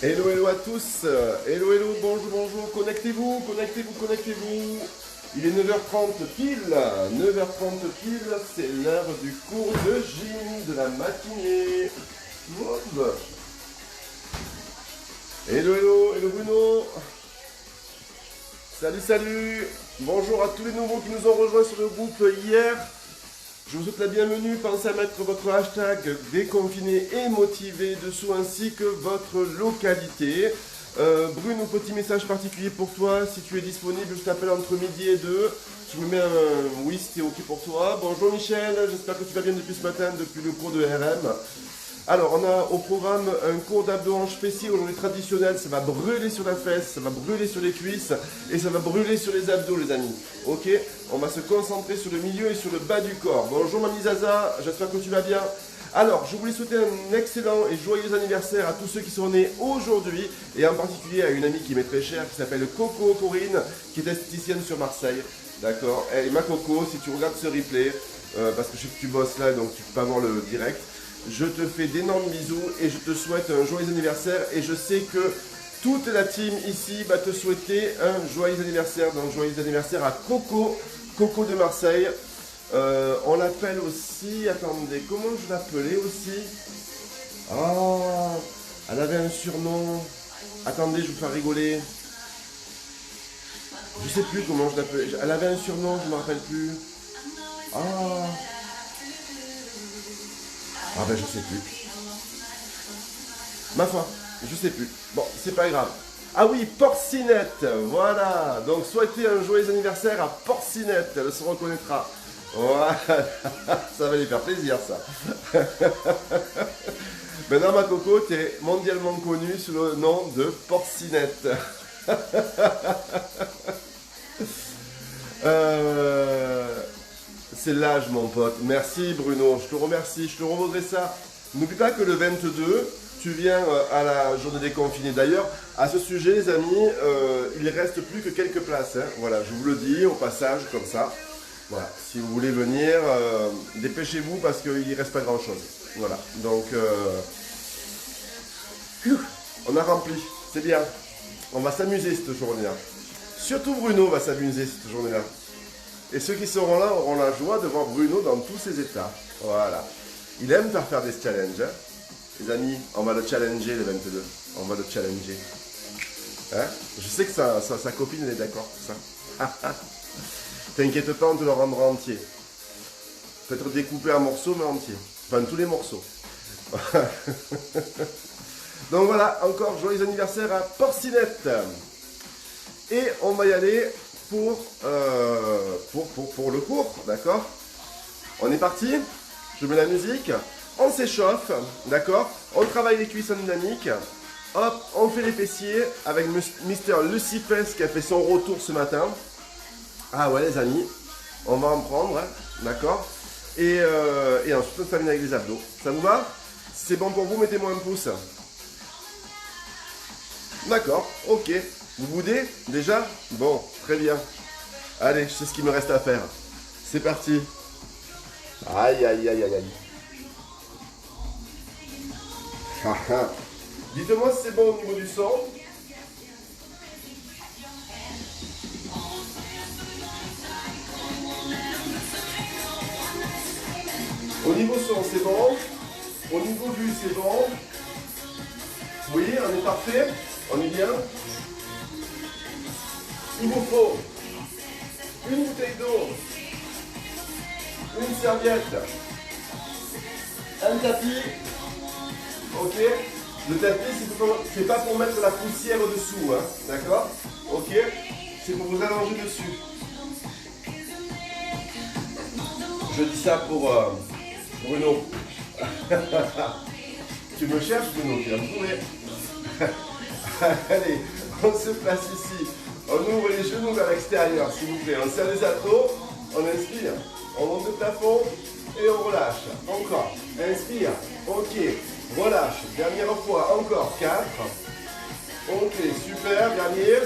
Hello, hello à tous. Hello, hello, bonjour, bonjour. Connectez-vous, connectez-vous, connectez-vous. Il est 9h30 pile. 9h30 pile, c'est l'heure du cours de gym de la matinée. Mauve. Hello, hello, hello Bruno. Salut, salut. Bonjour à tous les nouveaux qui nous ont rejoints sur le groupe hier. Je vous souhaite la bienvenue. Pensez à mettre votre hashtag déconfiné et motivé dessous ainsi que votre localité. Bruno, petit message particulier pour toi. Si tu es disponible, je t'appelle entre midi et 2. Tu me mets un oui si c'est ok pour toi. Bonjour Michel, j'espère que tu vas bien depuis ce matin, depuis le cours de RM. Alors, on a au programme un cours d'abdos hanches fessiers aujourd'hui traditionnel. Ça va brûler sur la fesse, ça va brûler sur les cuisses et ça va brûler sur les abdos, les amis. Ok? On va se concentrer sur le milieu et sur le bas du corps. Bonjour Mamie Zaza, j'espère que tu vas bien. Alors, je voulais souhaiter un excellent et joyeux anniversaire à tous ceux qui sont nés aujourd'hui et en particulier à une amie qui m'est très chère qui s'appelle Coco Corinne, qui est esthéticienne sur Marseille. D'accord? Et ma Coco, si tu regardes ce replay, parce que je sais que tu bosses là donc tu peux pas voir le direct. Je te fais d'énormes bisous et je te souhaite un joyeux anniversaire et je sais que toute la team ici va te souhaiter un joyeux anniversaire. Donc joyeux anniversaire à Coco, Coco de Marseille. On l'appelle aussi, attendez, comment je l'appelais aussi? Ah, elle avait un surnom. Attendez, je vais vous faire rigoler. Je sais plus comment je l'appelais. Elle avait un surnom, je ne me rappelle plus. Ah. Ah ben je sais plus. Ma foi, je sais plus. Bon, c'est pas grave. Ah oui, Porcinette, voilà. Donc souhaitez un joyeux anniversaire à Porcinette, elle se reconnaîtra. Voilà, ça va lui faire plaisir ça. Maintenant ma coco, t'es mondialement connue sous le nom de Porcinette. C'est l'âge mon pote. Merci Bruno, je te remercie, je te revaudrai ça. N'oublie pas que le 22, tu viens à la journée déconfinée. D'ailleurs, à ce sujet les amis, il ne reste plus que quelques places. Hein. Voilà, je vous le dis au passage comme ça. Voilà, si vous voulez venir, dépêchez-vous parce qu'il ne reste pas grand-chose. Voilà, donc on a rempli, c'est bien. On va s'amuser cette journée-là. Surtout Bruno va s'amuser cette journée-là. Et ceux qui seront là auront la joie de voir Bruno dans tous ses états. Voilà. Il aime faire des challenges. Hein. Les amis, on va le challenger le 22. On va le challenger. Hein? Je sais que sa copine elle est d'accord pour ça. T'inquiète pas, on te le rendra entier. Peut-être découpé en morceaux, mais entier. Enfin, tous les morceaux. Donc voilà, encore joyeux anniversaire à Porcinette. Et on va y aller pour le cours, d'accord? On est parti. Je mets la musique. On s'échauffe, d'accord? On travaille les cuisses en dynamique. Hop, on fait les fessiers avec Mister Lucifes qui a fait son retour ce matin. Ah ouais les amis, on va en prendre, hein, d'accord? Et ensuite on termine avec les abdos. Ça vous va? Si c'est bon pour vous, mettez-moi un pouce. D'accord, ok. Vous boudez déjà? Bon, très bien. Allez, je sais ce qu'il me reste à faire. C'est parti. Aïe, aïe, aïe, aïe, aïe. Dites-moi si c'est bon au niveau du son. Au niveau son, c'est bon. Au niveau vue, c'est bon. Oui, on est parfait. On est bien. Il vous faut une bouteille d'eau, une serviette, un tapis. Ok. Le tapis, c'est pas pour mettre la poussière au-dessous, hein, d'accord? Ok. C'est pour vous allonger dessus. Je dis ça pour Bruno. Tu me cherches, Bruno, tu vas me trouver. Allez, on se place ici. On ouvre les genoux vers l'extérieur, s'il vous plaît. On serre les abdos, on inspire, on monte le plafond et on relâche. Encore, inspire, ok, relâche. Dernière fois, encore, 4. Ok, super, dernier.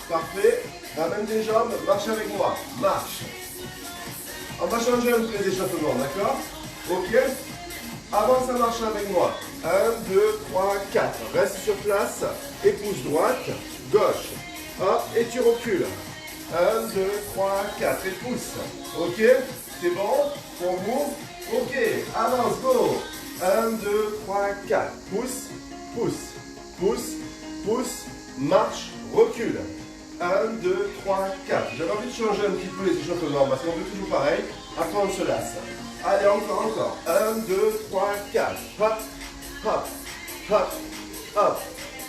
Parfait. Ramène tes jambes, marche avec moi. Marche. On va changer un peu les échauffements, d'accord? Ok. Avance à marche avec moi. 1, 2, 3, 4. Reste sur place et pousse droite, gauche. Hop, et tu recules. 1, 2, 3, 4 et pousse. Ok, c'est bon pour vous? Ok, avance, go. 1, 2, 3, 4. Pousse, pousse, pousse, pousse, marche, recule. 1, 2, 3, 4. J'avais envie de changer un petit peu les échauffements parce qu'on fait toujours pareil. Après on se lasse. Allez, encore, encore. 1, 2, 3, 4. Hop, hop, hop, hop.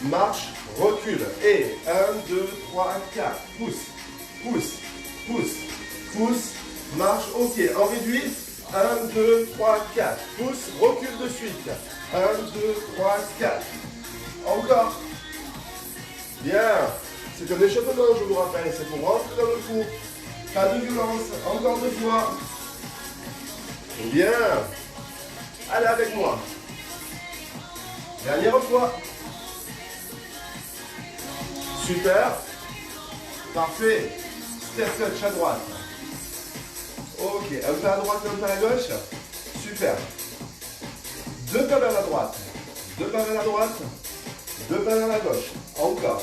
Marche, recule. Et 1, 2, 3, 4. Pousse, pousse, pousse, pousse, marche. Ok, on réduit. 1, 2, 3, 4. Pousse, recule de suite. 1, 2, 3, 4. Encore. Bien. C'est un échauffement, je vous rappelle. C'est pour rentrer dans le coup. Pas de violence. Encore 2 fois. Bien. Allez avec moi. Dernière fois. Super. Parfait. Step touch à droite. Ok. Un pas à droite, un pas à gauche. Super. 2 pas vers la droite. 2 pas vers la droite. 2 pas vers la gauche. Encore.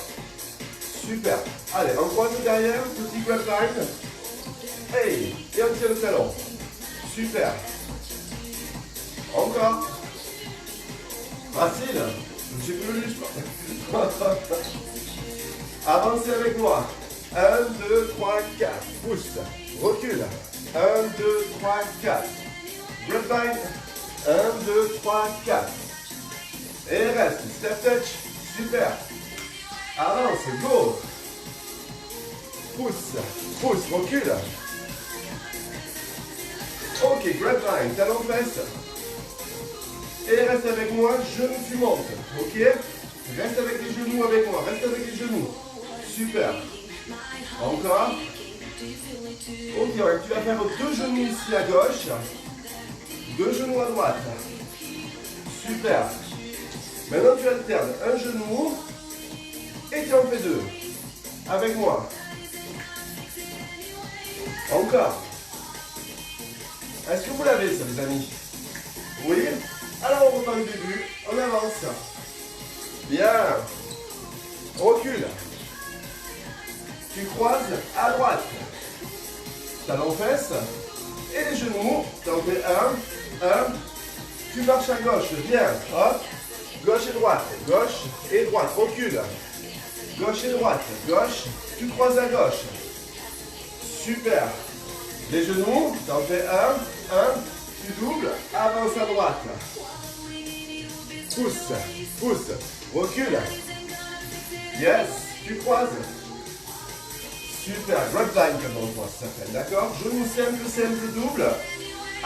Super. Allez, on croise derrière. Petit grapevine. Hey. Et on tire le talon. Super. Encore. Facile. Je ne sais plus juste. Avancez avec moi. 1, 2, 3, 4. Pousse. Recule. 1, 2, 3, 4. Grapevine. 1, 2, 3, 4. Et reste. Step touch. Super. Avance. Go. Pousse. Pousse. Recule. Ok, grapevine, talon fesse. Et reste avec moi, genou tu montes. Ok? Reste avec les genoux avec moi, reste avec les genoux. Super. Encore. Ok, tu vas faire 2 genoux ici à gauche. 2 genoux à droite. Super. Maintenant tu alternes un genou et tu en fais 2. Avec moi. Encore. Est-ce que vous l'avez ça, les amis? Oui? Alors on reprend le début, on avance. Bien. Recule. Tu croises à droite. Talon fesse. Et les genoux. T'en fais 1. Tu marches à gauche. Bien. Hop. Gauche et droite. Gauche et droite. Recule. Gauche et droite. Gauche. Tu croises à gauche. Super. Les genoux, t'en fais 1, tu doubles, avance à droite. Pousse, pousse, recule. Yes, tu croises. Super, grapevine comme on voit, ça s'appelle, d'accord? Genoux simple, simple, double.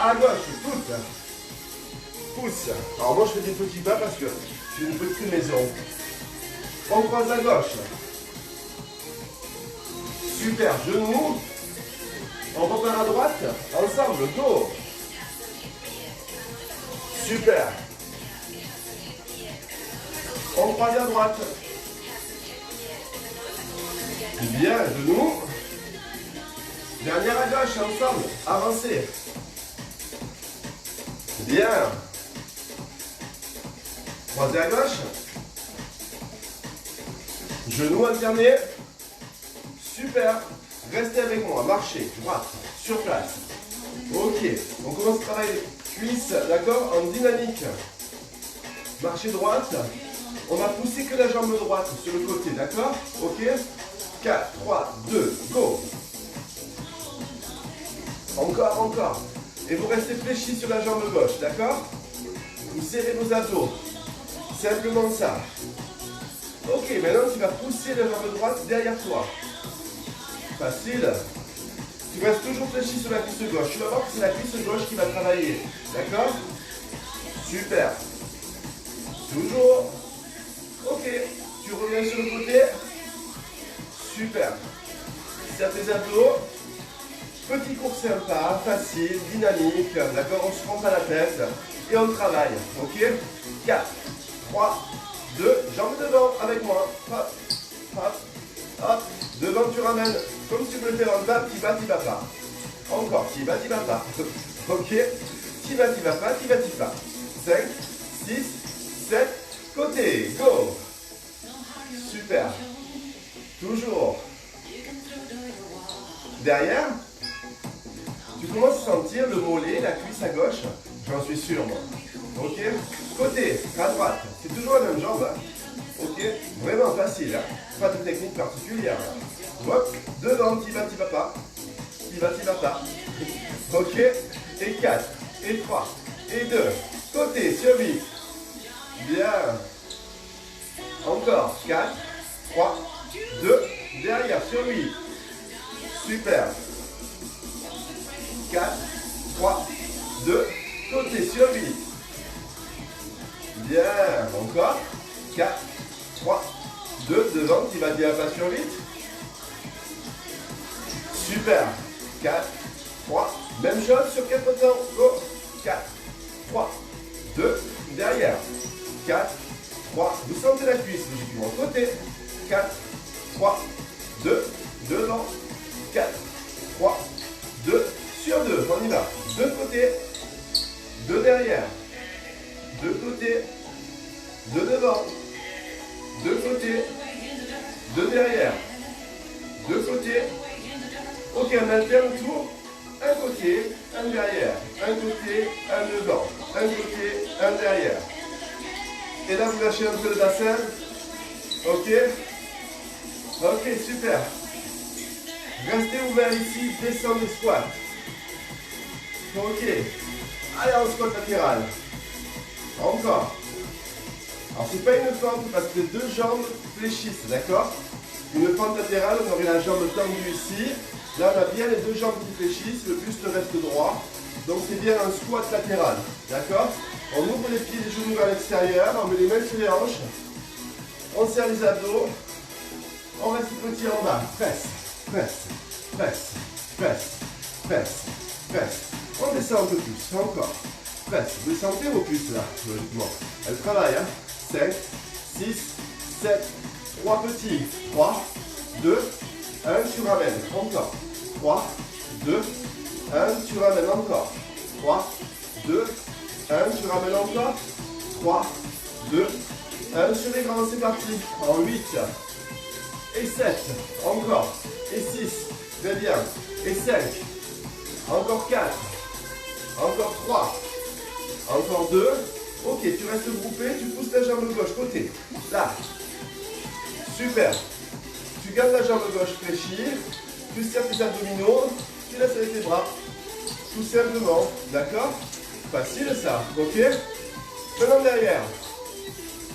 À gauche, pousse. Pousse. Alors moi je fais des petits pas parce que j'ai une petite maison. On croise à gauche. Super, genoux. On repart à droite, ensemble, go. Super. On croise à droite. Bien, genoux. Dernière à gauche, ensemble, avancez. Bien. Croisez à gauche. Genoux alternés. Super. Restez avec moi, marchez, droite, sur place. Ok, on commence à travailler cuisse, d'accord, en dynamique. Marchez droite. On va pousser que la jambe droite sur le côté, d'accord? Ok. 4, 3, 2, go. Encore, encore. Et vous restez fléchi sur la jambe gauche, d'accord? Vous serrez vos abdos. Simplement ça. Ok, maintenant tu vas pousser la jambe droite derrière toi. Facile. Tu restes toujours fléchi sur la cuisse gauche. Tu vas voir que c'est la cuisse gauche qui va travailler. D'accord? Super. Toujours. Ok. Tu reviens sur le côté. Super. Serre tes abdos. Petit cours sympa, facile, dynamique. D'accord? On se prend pas la tête. Et on travaille. Ok? 4, 3, 2. Jambes devant avec moi. Hop. Hop. Hop. Devant, tu ramènes. Comme tu peux le faire en bas, tu vas pas. Encore, tu vas pas. Ok? Tu vas pas. 5, 6, 7, côté, go. Super. Toujours. Derrière, tu commences à sentir le mollet, la cuisse à gauche. J'en suis sûr, moi. Ok. Côté, à droite. C'est toujours la même jambe. Hein. Ok. Vraiment facile. Hein. Pas de technique particulière. Hein. Hop. Devant, t'y vas pas. T'y vas pas. Ok. Et 4, et 3, et 2. Côté, sur 8. Bien. Encore. 4, 3, 2. Derrière, sur 8. Super. 4, 3, 2. Côté, sur 8. Bien. Encore. 4, 3, 2. Devant, tu vas dire pas sur 8. Super. 4, 3. Même chose sur 4 temps. Go. 4, 3, 2. Derrière. 4, 3. Vous sentez la cuisse, logiquement. Côté. 4, 3, 2. Devant. 4, 3, 2. Sur 2. On y va. 2 côtés. 2 derrière. 2 côtés. 2 devant. 2 côtés. 2 derrière. 2 côtés. Ok, on alterne tout. Un côté, un derrière. Un côté, un devant. Un côté, un derrière. Et là, vous lâchez un peu le bassin. Ok. Ok, super. Restez ouvert ici. Descendez squat. Ok. Allez, en squat latéral. Encore. Alors, c'est pas une fente parce que les deux jambes fléchissent, d'accord? Une fente latérale, on aurait la jambe tendue ici. Là, on a bien les deux jambes qui fléchissent, le buste reste droit. Donc, c'est bien un squat latéral, d'accord? On ouvre les pieds et les genoux vers l'extérieur, on met les mains sur les hanches. On serre les abdos. On reste petit en bas. Presse, presse, presse, presse, presse, presse. On descend un peu plus, encore. Presse, vous les sentez vos cuisses là, logiquement. Elles travaillent, hein. 5, 6, 7, 3 petits. 3, 2, 1, tu ramènes. Encore. 3, 2, 1, tu ramènes encore. 3, 2, 1, tu ramènes encore. 3, 2, 1 sur les grands, c'est parti. En 8. Et 7. Encore. Et 6. Très bien. Et 5. Encore 4. Encore 3. Encore 2. Ok, tu restes groupé, tu pousses ta jambe gauche côté. Là. Super. Tu gardes la jambe gauche fléchie. Tu serres tes abdominaux. Tu laisses avec tes bras. Tout simplement. D'accord? Facile ça. Ok? Maintenant derrière.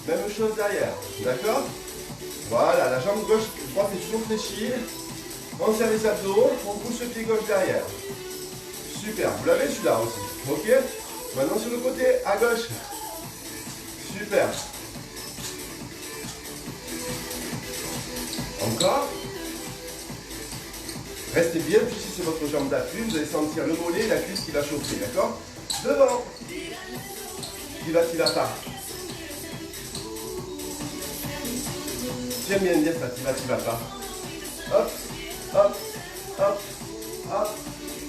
Même chose derrière. D'accord? Voilà, la jambe gauche, droite est toujours fléchie. On serre les abdos. On pousse le pied gauche derrière. Super. Vous l'avez celui-là aussi. Ok? Maintenant sur le côté, à gauche. Super. Encore. Restez bien fléchis sur votre jambe d'appui. Vous allez sentir le mollet et la cuisse qui va chauffer. D'accord? Devant. Qui va pas. J'aime bien dire ça, tu vas pas. Hop, hop, hop, hop,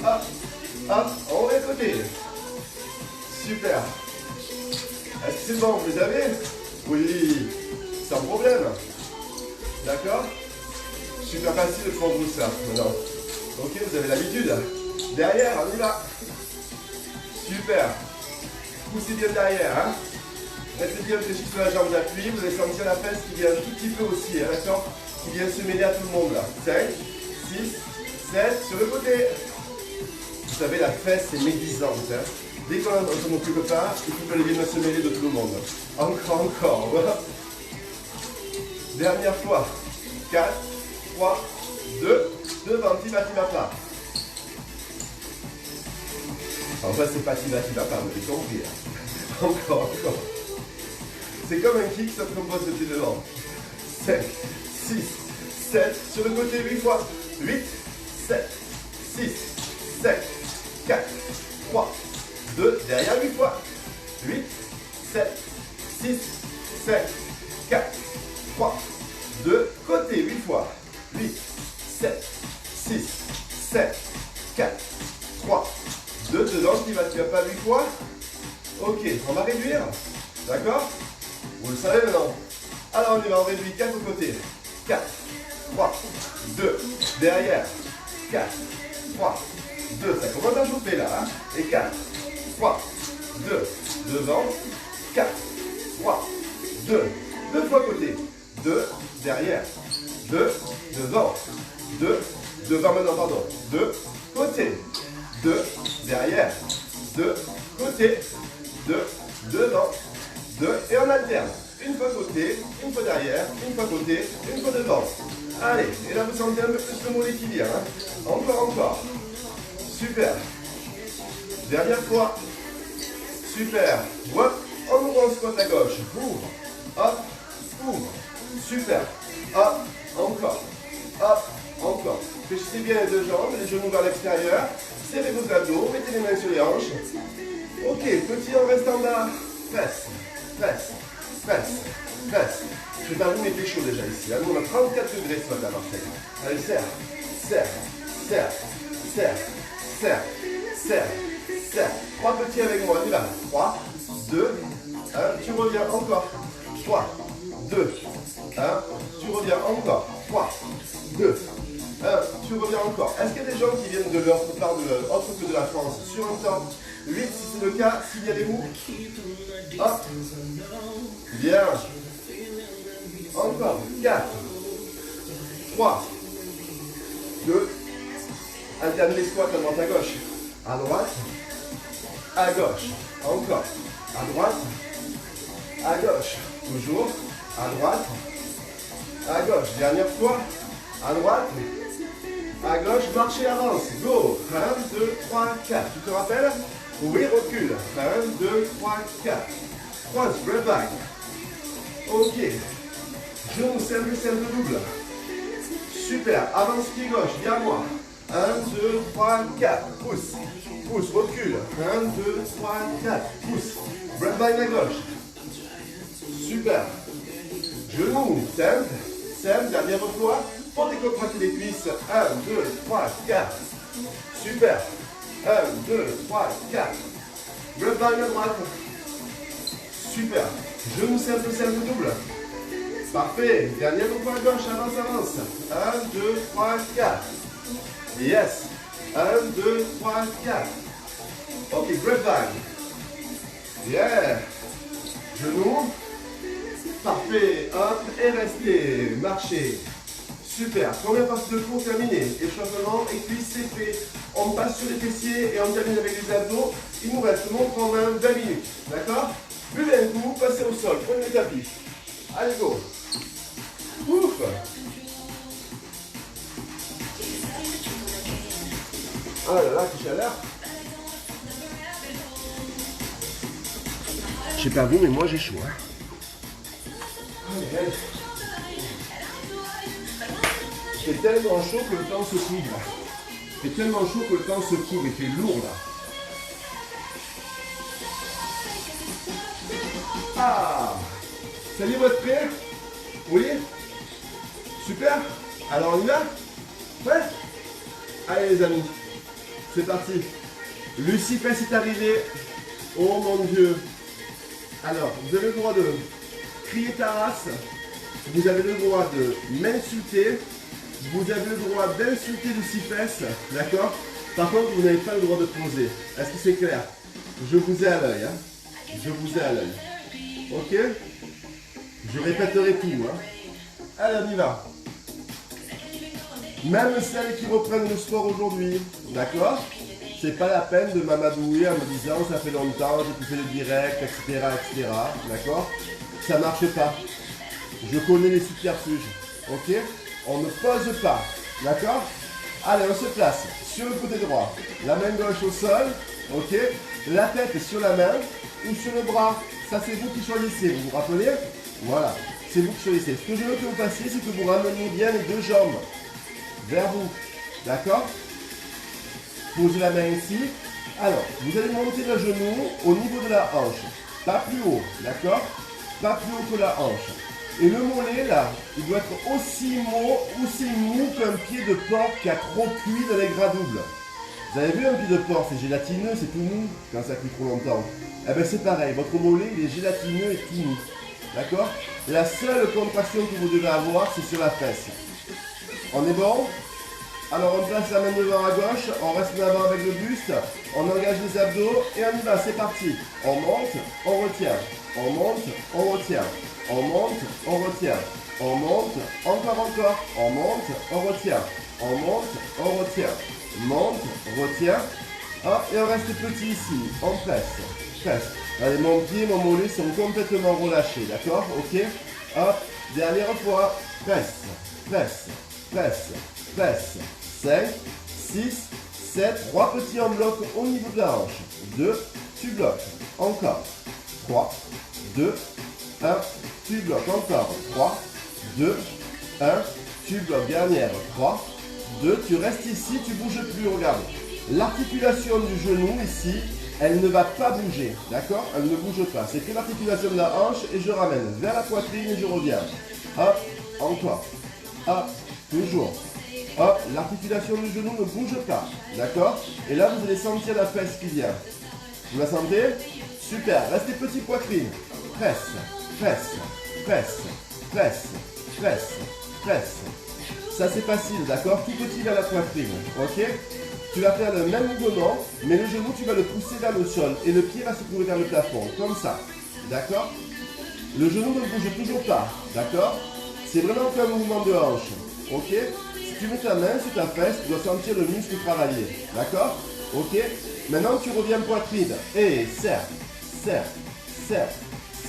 hop, hop. On va côté. Super. Est-ce que c'est bon? Vous les avez? Oui, sans problème. D'accord? Super facile pour vous ça. Maintenant. Ok, vous avez l'habitude. Derrière, on y va. Super. Poussez bien derrière. Hein? Restez bien fléchis sur la jambe d'appui. Vous allez sentir la fesse qui vient un tout petit peu aussi. Hein, d'accord? Qui vient se mêler à tout le monde là. 5, 6, 7. Sur le côté. Vous savez, la fesse c'est médisante. Hein? Dès qu'on ne s'en occupe pas, il faut qu'elle vienne se mêler de tout le monde. Encore. Voilà. Dernière fois. 4, 3, 2. Devant, tu vas pas. Enfin, c'est pas tu vas pas, vous avez compris. Hein? Encore. C'est comme un kick, ça te compose de pied devant. 5, 6, 7. Sur le côté, 8 fois. 8, 7, 6, 7, 4, 3, 2. Derrière, 8 fois. 8, 7, 6, 7, 4, 3, 2. Côté, 8 fois. 8, 7, 6, 7, 4, 3, 2. Devant, tu vas pas 8 fois. Ok, on va réduire. D'accord? Vous le savez maintenant. Alors on y va, on réduit 4 côtés. 4, 3, 2, derrière. 4, 3, 2, ça commence à chauffer là. Hein? Et 4, 3, 2, devant. 4, 3, 2, 2 fois côté. 2, derrière. 2, devant. 2, devant maintenant, pardon. 2, côté. 2, derrière. 2, côté. 2, devant. 2, et on alterne. Une fois côté, une fois derrière, une fois côté, une fois devant. Allez, et là vous sentez un peu plus le mollet qui vient. Hein? Encore, encore. Super. Dernière fois. Super. Hop, on ouvre en squat à gauche. Ouvre. Hop, ouvre. Super. Hop, encore. Hop, encore. Fléchissez bien les deux jambes, les genoux vers l'extérieur. Serrez vos abdos, mettez les mains sur les hanches. Ok, petit, on reste en bas. Presse, presse, presse, presse. Je vais vous mettez chaud déjà ici. Nous on a 34 degrés ce matin à Marseille. Allez, serre, serre, serre, serre, serre, serre, serre. 3 petits avec moi, on y va. 3, 2, 1, tu reviens encore. 3, 2, 1, tu reviens encore. 3, 2, 1, tu reviens encore. Est-ce qu'il y a des gens qui viennent de l'autre part, autre que de la France, sur un temps 8 si c'est le cas, signalez-vous. Hop. Bien. Encore. 4, 3, 2. Alternez les squats à droite à gauche. À droite, à gauche. Encore. À droite, à gauche. Toujours. À droite, à gauche. Dernière fois. À droite, à gauche, marchez, avance. Go. 1, 2, 3, 4. Tu te rappelles? Oui, recule. 1, 2, 3, 4. Croise, grab back. Ok. Genou, simple, simple, double. Super. Avance pied gauche, viens à moi. 1, 2, 3, 4. Pousse. Pousse, recule. 1, 2, 3, 4. Pousse. Grab back à gauche. Super. Genou, simple. Simple, dernière fois. Portez contractez les cuisses. 1, 2, 3, 4. Super. 1, 2, 3, 4. Grab back à droite. Super. Genou simple, simple, double. Parfait. Dernière fois à gauche, avance, avance. 1, 2, 3, 4. Yes. 1, 2, 3, 4. Ok, grab bag. Yeah. Genou. Parfait. Hop, et restez. Marchez. Super. Première partie de cours terminée. Échauffement et cuisses, c'est fait. On passe sur les fessiers et on termine avec les abdos. Il nous reste montre en main 20 minutes. D'accord? Buvez un coup, passez au sol. Prenez le tapis. Allez, go. Ouf. Oh là là, quelle chaleur. Je sais pas vous, mais moi j'ai chaud. Hein. Allez, allez. C'est tellement chaud que le temps se couvre. C'est tellement chaud que le temps se couvre. Il fait lourd là. Ah. Ça y est, vous êtes prêts? Oui? Super. Alors on y va? Ouais? Allez les amis. C'est parti. Lucie Fess est arrivée. Oh mon Dieu. Alors, vous avez le droit de crier ta race. Vous avez le droit de m'insulter. Vous avez le droit d'insulter Lucie Fess. D'accord? Par contre, vous n'avez pas le droit de poser. Est-ce que c'est clair? Je vous ai à l'œil. Hein? Je vous ai à l'œil. Ok? Je répéterai tout. Hein? Allez, on y va. Même celles qui reprennent le sport aujourd'hui, d'accord? C'est pas la peine de m'amadouer en me disant ça fait longtemps, j'ai fait le direct, etc. etc. D'accord? Ça marche pas. Je connais les subterfuges. Ok? On ne pose pas. D'accord? Allez, on se place sur le côté droit. La main gauche au sol. Ok? La tête sur la main ou sur le bras. Ça, c'est vous qui choisissez. Vous vous rappelez? Voilà. C'est vous qui choisissez. Ce que je veux que vous fassiez, c'est que vous rameniez bien les deux jambes vers vous. D'accord? Posez la main ici. Alors, vous allez monter le genou au niveau de la hanche. Pas plus haut, d'accord? Pas plus haut que la hanche. Et le mollet, là, il doit être aussi mou qu'un pied de porc qui a trop cuit dans les gras doubles. Vous avez vu un pied de porc, c'est gélatineux, c'est tout mou quand ça cuit trop longtemps. Eh bien c'est pareil, votre mollet il est gélatineux et tout mou. D'accord? La seule contraction que vous devez avoir, c'est sur la fesse. On est bon? Alors on place la main devant à gauche, on reste en avant avec le buste, on engage les abdos et on y va, c'est parti. On monte, on retient, on monte, on retient, on monte, on retient, on monte, encore, on monte, on retient, on monte, on retient, monte, retient, hop, et on reste petit ici, on presse, presse. Allez, mon pied, mon mollet sont complètement relâchés, d'accord? Ok? Hop, dernière fois, presse, presse, presse, presse. 5, 6, 7, 3 petits en bloc au niveau de la hanche. 2, tu bloques. Encore. 3, 2, 1, tu bloques. Encore. 3, 2, 1, tu bloques. Dernière. 3, 2, tu restes ici, tu ne bouges plus. Regarde. L'articulation du genou ici, elle ne va pas bouger. D'accord? Elle ne bouge pas. C'est que l'articulation de la hanche et je ramène vers la poitrine et je reviens. Hop, encore. Hop, toujours. Hop, l'articulation du genou ne bouge pas, d'accord? Et là, vous allez sentir la fesse qui vient. Vous la sentez? Super, restez petit poitrine. Presse, presse, presse, presse, presse, presse. Ça, c'est facile, d'accord? Tout petit vers la poitrine, ok? Tu vas faire le même mouvement, mais le genou, tu vas le pousser vers le sol et le pied va se trouver vers le plafond, comme ça, d'accord? Le genou ne bouge toujours pas, d'accord? C'est vraiment comme un mouvement de hanche, ok? Tu mets ta main sur ta fesse, tu dois sentir le muscle travailler. D'accord? Ok? Maintenant, tu reviens poitrine. Et serre, serre, serre,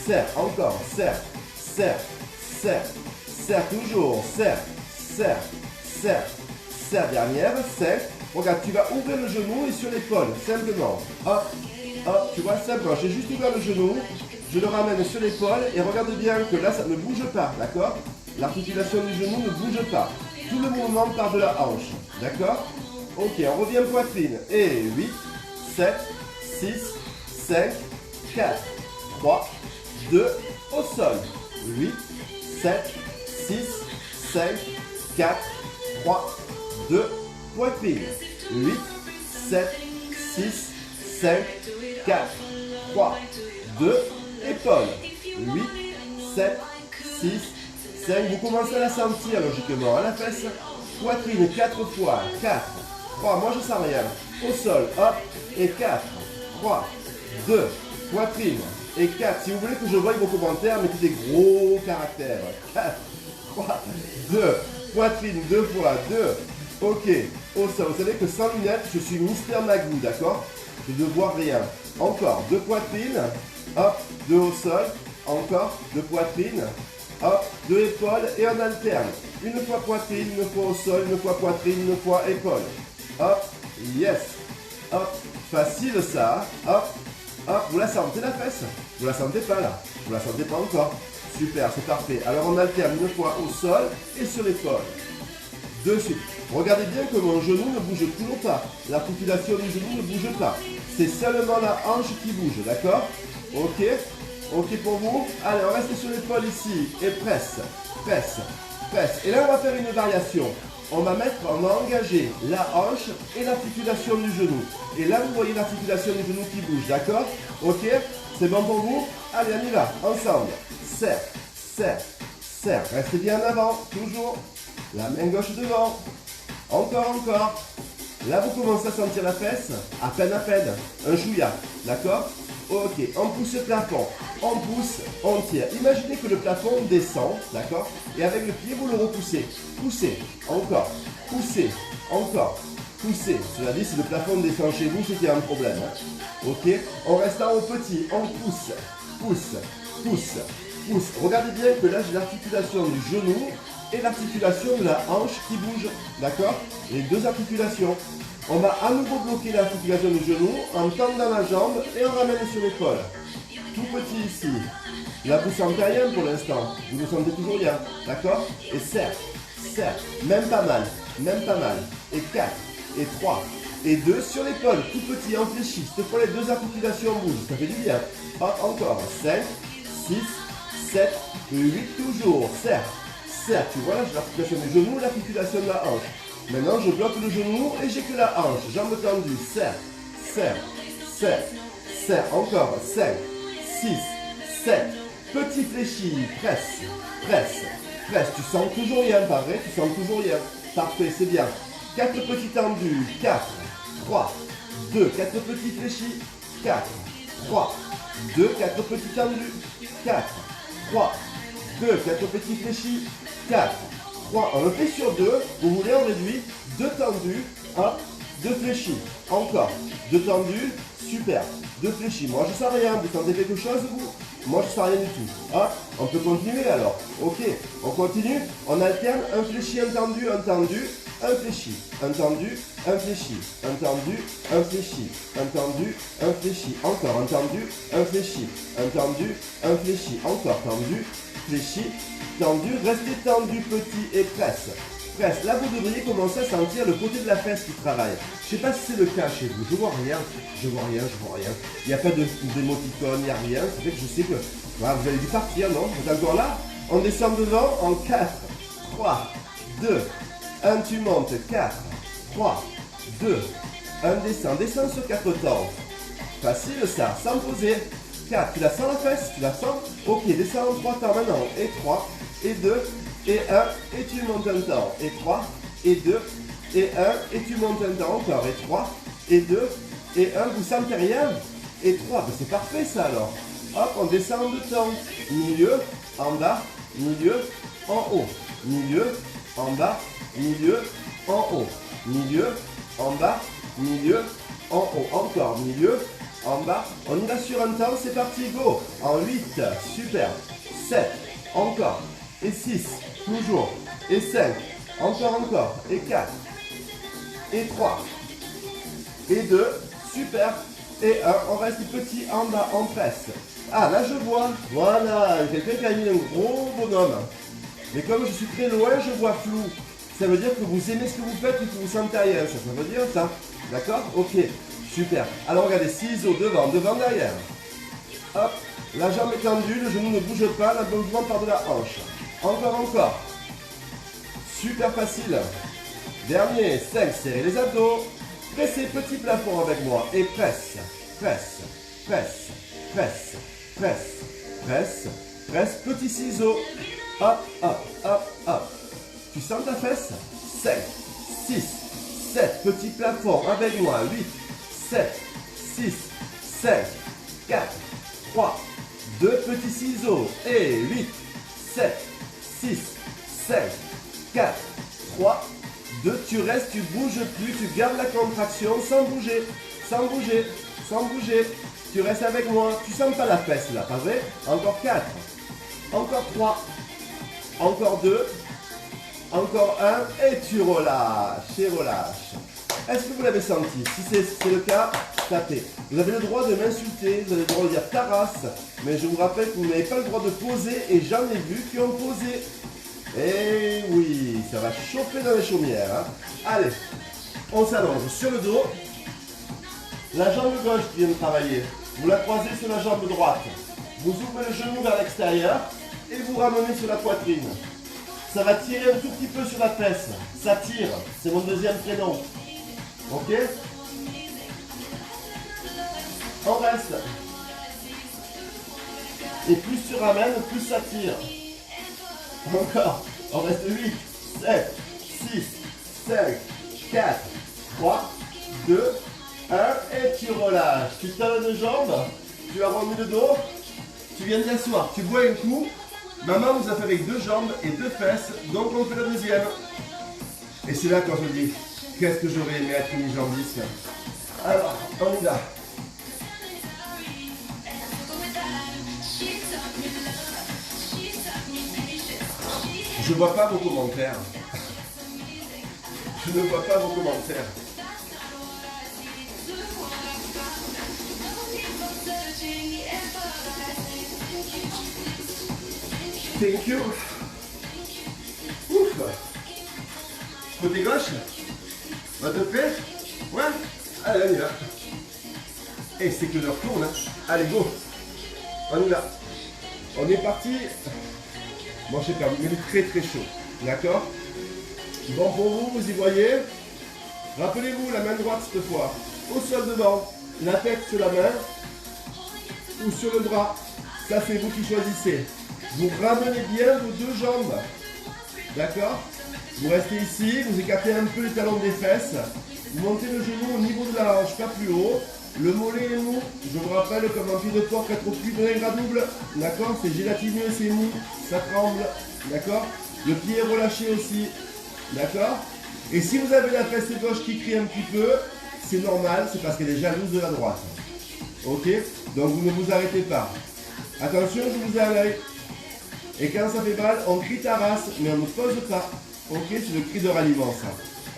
serre. Encore, serre, serre, serre, serre. Toujours, serre, serre, serre, serre. Dernière, serre. Regarde, tu vas ouvrir le genou et sur l'épaule, simplement. Hop, hop, tu vois, simplement. J'ai juste ouvert le genou, je le ramène sur l'épaule et regarde bien que là, ça ne bouge pas. D'accord? L'articulation du genou ne bouge pas. Tout le mouvement part de la hanche. D'accord? Ok, on revient poitrine. Et 8, 7, 6, 5, 4, 3, 2, au sol. 8, 7, 6, 5, 4, 3, 2, poitrine. 8, 7, 6, 5, 4, 3, 2, épaules. 8, 7, 6, 5, vous commencez à la sentir logiquement. À la fesse, poitrine 4 fois. 4, 3, moi je sens rien. Au sol, hop, et 4, 3, 2, poitrine, et 4. Si vous voulez que je voie vos commentaires, mettez des gros caractères. 4, 3, 2, poitrine 2 fois. 2, ok, au sol. Vous savez que sans lunettes, je suis Mister Magoo, d'accord? Je ne vois rien. Encore, 2 poitrines, hop, 2 au sol, encore, 2 poitrines. Hop, 2 épaules et on alterne. Une fois poitrine, une fois au sol, une fois poitrine, une fois épaule. Hop, yes. Hop, facile ça. Hop, hop, vous la sentez la fesse? Vous la sentez pas là? Vous la sentez pas encore? Super, c'est parfait. Alors on alterne une fois au sol et sur l'épaule. De suite. Regardez bien que mon genou ne bouge toujours pas. L'articulation du genou ne bouge pas. C'est seulement la hanche qui bouge, d'accord? Ok? Ok pour vous? Allez, on reste sur l'épaule ici. Et presse, presse, presse. Et là, on va faire une variation. On va engager la hanche et l'articulation du genou. Et là, vous voyez l'articulation du genou qui bouge, d'accord? Ok? C'est bon pour vous? Allez, on y va. Ensemble. Serre, serre, serre. Restez bien en avant. Toujours. La main gauche devant. Encore, encore. Là, vous commencez à sentir la fesse. À peine, un chouïa. D'accord? Ok, on pousse le plafond, on pousse, on tire. Imaginez que le plafond descend, d'accord? Et avec le pied, vous le repoussez. Poussez, encore, poussez, encore, poussez. Cela dit, si le plafond descend chez vous, c'est qu'il y a un problème. Hein? Ok, on reste en haut petit, on pousse, pousse, pousse, pousse. Regardez bien que là, j'ai l'articulation du genou et l'articulation de la hanche qui bouge, d'accord? Les deux articulations. On va à nouveau bloquer l'articulation du genou en tendant la jambe et on ramène sur l'épaule. Tout petit ici. Là, vous ne sentez rien pour l'instant. Vous ne sentez toujours rien. D'accord? Et serre, serre. Même pas mal. Même pas mal. Et 4, et 3, et 2 sur l'épaule. Tout petit, en fléchi. Cette fois, les deux articulations bougent. Ça fait du bien. Hop, encore. 5, 6, 7, 8 toujours. Serre, serre. Tu vois là, j'ai l'articulation du genou et l'articulation de la hanche. Maintenant, je bloque le genou et j'ai que la hanche. Jambes tendues. Serre, serre, serre, serre. Encore. 5, 6, 7. Petit fléchi. Presse, presse, presse. Tu sens toujours rien, pas vrai? Tu sens toujours rien. Parfait, c'est bien. 4 petits tendus. 4, 3, 2. 4 petits fléchis. 4, 3, 2. 4 petits tendus. 4, 3, 2. 4 petits fléchis. 4, 3. On le fait sur 2. Vous voulez, on réduit. 2 tendus. Hop. 2 fléchis. Encore. 2 tendus. Super. 2 fléchis. Moi, je sens rien. Vous sentez quelque chose, vous? Moi, je sens rien du tout. Hop. On peut continuer alors. Ok. On continue. On alterne un fléchi, un tendu, un tendu. Un fléchi, un tendu, un fléchi, un tendu, un fléchi, un tendu, un fléchi, encore un tendu, un fléchi, un tendu, un fléchi, encore tendu, fléchi, tendu, restez tendu petit et presse. Presse. Là, vous devriez commencer à sentir le côté de la fesse qui travaille. Je ne sais pas si c'est le cas chez vous. Je vois rien. Je vois rien, je vois rien. Il n'y a pas d'émoticône, il n'y a rien. C'est fait que je sais que voilà, vous avez dû partir, non? Vous êtes encore là? On descend devant en 4, 3, 2, 1, tu montes. 4, 3, 2, 1, descend. Descend sur 4 temps. Facile ça, sans poser. 4, tu la sens la fesse? Tu la sens? Ok, descends en 3 temps maintenant. Et 3, et 2, et 1, et tu montes un temps. Et 3, et 2, et 1, et tu montes un temps encore. Et 3, et 2, et 1, vous sentez rien? Et 3, ben c'est parfait ça alors. Hop, on descend en 2 temps. Milieu, en bas, milieu, en haut. Milieu, en bas, milieu, en haut. Milieu, en bas, milieu, en haut. Encore, milieu, en bas. On y va sur un temps, c'est parti, go. En 8, super. 7, encore. Et 6, toujours. Et 5, encore. Et 4, et 3, et 2, super. Et 1, on reste petit en bas, en presse. Ah, là je vois, voilà, quelqu'un qui a mis un gros bonhomme. Mais comme je suis très loin, je vois flou. Ça veut dire que vous aimez ce que vous faites et que vous sentez rien. Ça veut dire ça. D'accord? Ok, super. Alors regardez, ciseaux devant, devant, derrière. Hop, la jambe est tendue, le genou ne bouge pas, le mouvement part de la hanche. Encore, encore. Super facile. Dernier, 5, serrez les abdos. Pressez petit plafond avec moi et presse, presse, presse, presse, presse, presse, presse, petit ciseau. Hop, hop, hop, hop. Tu sens ta fesse? 5, 6, 7, petit plafond avec moi. 8, 7, 6, 5, 4, 3, 2 petits ciseaux. Et 8, 7, 6, 5, 4, 3, 2, tu restes, tu bouges plus, tu gardes la contraction sans bouger, sans bouger, sans bouger. Tu restes avec moi, tu sens pas la fesse là, pas vrai? Encore 4, encore 3, encore 2, encore 1 et tu relâches et relâches. Est-ce que vous l'avez senti? Si c'est le cas, tapez. Vous avez le droit de m'insulter, vous avez le droit de dire ta race, mais je vous rappelle que vous n'avez pas le droit de poser et j'en ai vu qui ont posé. Eh oui, ça va chauffer dans les chaumières. Hein. Allez, on s'allonge sur le dos. La jambe gauche qui vient de travailler. Vous la croisez sur la jambe droite. Vous ouvrez le genou vers l'extérieur et vous ramenez sur la poitrine. Ça va tirer un tout petit peu sur la fesse. Ça tire. C'est mon deuxième prénom. Ok? On reste. Et plus tu ramènes, plus ça tire. Encore. On reste 8, 7, 6, 5, 4, 3, 2, 1. Et tu relâches. Tu tends les deux jambes. Tu arrondis le dos. Tu viens t'asseoir. Tu bois un coup. Maman nous a fait avec 2 jambes et 2 fesses. Donc on fait la deuxième. Et c'est là quand je dis, qu'est-ce que j'aurais aimé être une jambiste. Alors, on y va. Je ne vois pas vos commentaires. Je ne vois pas vos commentaires. Thank you. Ouf. Côté gauche. Va te faire. Ouais. Allez, on y va. Et c'est que l'heure tourne. Hein. Allez, go. On y va. On est parti. Moi, je sais pas, mais il est très très chaud. D'accord? Bon pour vous, vous y voyez? Rappelez-vous, la main droite cette fois. Au sol devant. La tête sur la main. Ou sur le bras. Ça, c'est vous qui choisissez. Vous ramenez bien vos deux jambes. D'accord? Vous restez ici, vous écartez un peu les talons des fesses. Vous montez le genou au niveau de la hanche, pas plus haut. Le mollet est mou. Je vous rappelle, comme un pied de porc, 4 cuits de gras double. D'accord? C'est gélatineux, c'est mou. Ça tremble. D'accord? Le pied est relâché aussi. D'accord? Et si vous avez la fesse gauche qui crie un petit peu, c'est normal, c'est parce qu'elle est jalouse de la droite. Ok? Donc vous ne vous arrêtez pas. Attention, je vous ai à l'œil. Et quand ça fait mal, on crie ta race, mais on ne pose pas. Ok? C'est le cri de ralliement, ça.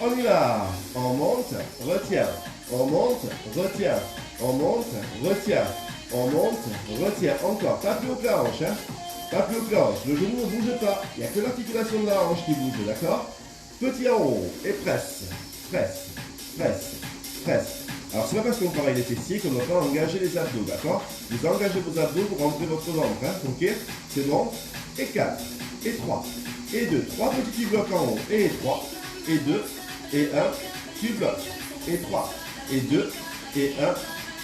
On y va. On monte, retient. On monte, retient. On monte, retient. On monte, retient. Encore. Pas plus haut que la hanche. Hein? Pas plus haut que la hanche. Le genou ne bouge pas. Il n'y a que l'articulation de la hanche qui bouge. D'accord? Petit en haut. Et presse. Presse. Presse. Presse. Alors, c'est pas parce qu'on travaille les fessiers qu'on ne doit pas engager les abdos. D'accord? Vous engagez vos abdos pour rentrer votre ventre. Hein? Ok? C'est bon? Et 4. Et 3. Et 2. 3 petits blocs en haut. Et 3. Et 2. Et 1. Tu bloques. Et 3. Et 2. Et 1.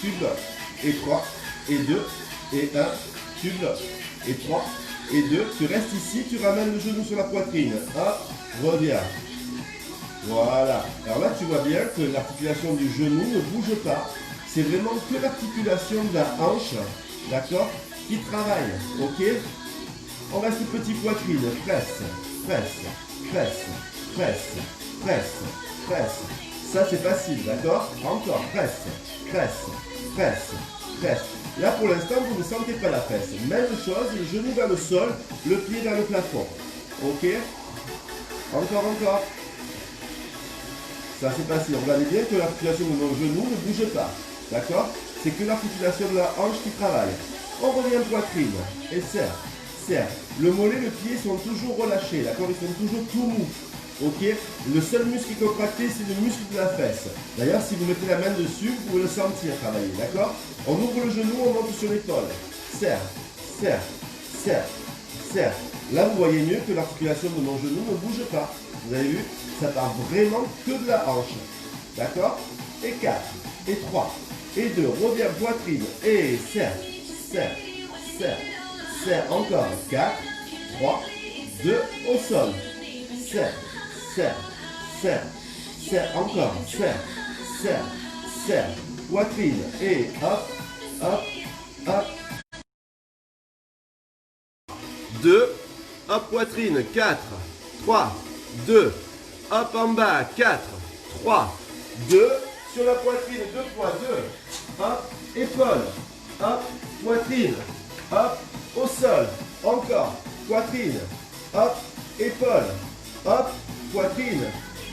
Tu bloques. Et 3. Et 2. Et 1. Tu bloques. Et 3. Et 2. Tu restes ici. Tu ramènes le genou sur la poitrine. Hop. Reviens. Voilà. Alors là, tu vois bien que l'articulation du genou ne bouge pas. C'est vraiment que l'articulation de la hanche, d'accord, qui travaille. Ok? On reste petit poitrine. Presse, presse, presse, presse, presse, presse. Ça, c'est facile, d'accord? Encore. Presse, presse, presse, presse. Là, pour l'instant, vous ne sentez pas la presse. Même chose, le genou vers le sol, le pied vers le plafond. Ok? Encore, encore. Ça, c'est facile. Regardez bien que l'articulation de mon genou ne bouge pas. D'accord? C'est que l'articulation de la hanche qui travaille. On revient poitrine. Et serre. Serre. Le mollet, le pied sont toujours relâchés. D'accord? Ils sont toujours tout mous. Ok? Le seul muscle qui est contracté, c'est le muscle de la fesse. D'ailleurs, si vous mettez la main dessus, vous pouvez le sentir travailler. D'accord? On ouvre le genou, on monte sur l'épaule. Serre. Serre. Serre. Serre. Là, vous voyez mieux que l'articulation de mon genou ne bouge pas. Vous avez vu? Ça part vraiment que de la hanche. D'accord? Et 4. Et 3. Et 2. Reviens poitrine. Et serre. Serre. Serre. Serre. Encore. 4. 3. 2. Au sol. Serre. Serre. Serre. Serre. Encore. Serre. Serre. Serre. Poitrine. Et hop. Hop. Hop. 2. Hop. Poitrine. 4. 3. 2. Hop en bas, 4, 3, 2, sur la poitrine, 2 fois 2, hop, épaule, hop, poitrine, hop, au sol, encore, poitrine, hop, épaule, hop, poitrine,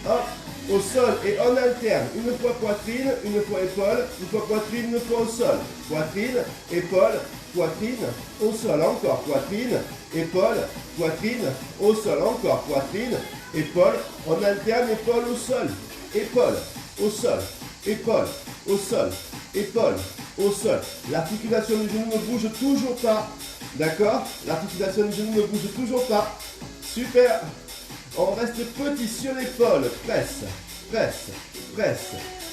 hop, au sol, et on alterne, une fois poitrine, une fois épaule, une fois poitrine, une fois au sol, poitrine, épaule, poitrine, au sol, encore, poitrine, épaule, poitrine, au sol, encore, poitrine, épaule, on alterne épaule au sol, épaule, au sol, épaule, au sol, épaule, au sol. L'articulation du genou ne bouge toujours pas. D'accord? L'articulation du genou ne bouge toujours pas. Super. On reste petit sur l'épaule. Presse, presse, presse,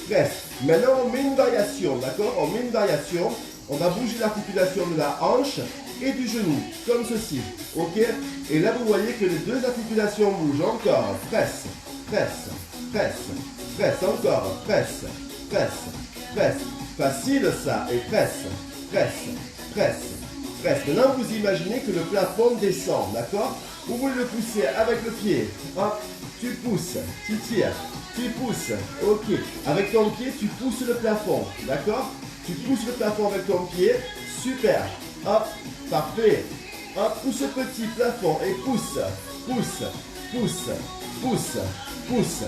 presse. Maintenant, on met une variation. D'accord? On met une variation. On va bouger l'articulation de la hanche et du genou, comme ceci. Ok? Et là, vous voyez que les deux articulations bougent. Encore. Presse, presse, presse, presse. Encore. Presse, presse, presse. Facile ça. Et presse, presse, presse, presse. Maintenant, vous imaginez que le plafond descend. D'accord? Vous voulez le pousser avec le pied. Hop. Tu pousses. Tu tires. Tu pousses. Ok. Avec ton pied, tu pousses le plafond. D'accord? Tu pousses le plafond avec ton pied. Super. Hop. Parfait. Hop. Pousse petit plafond et pousse. Pousse. Pousse. Pousse. Pousse.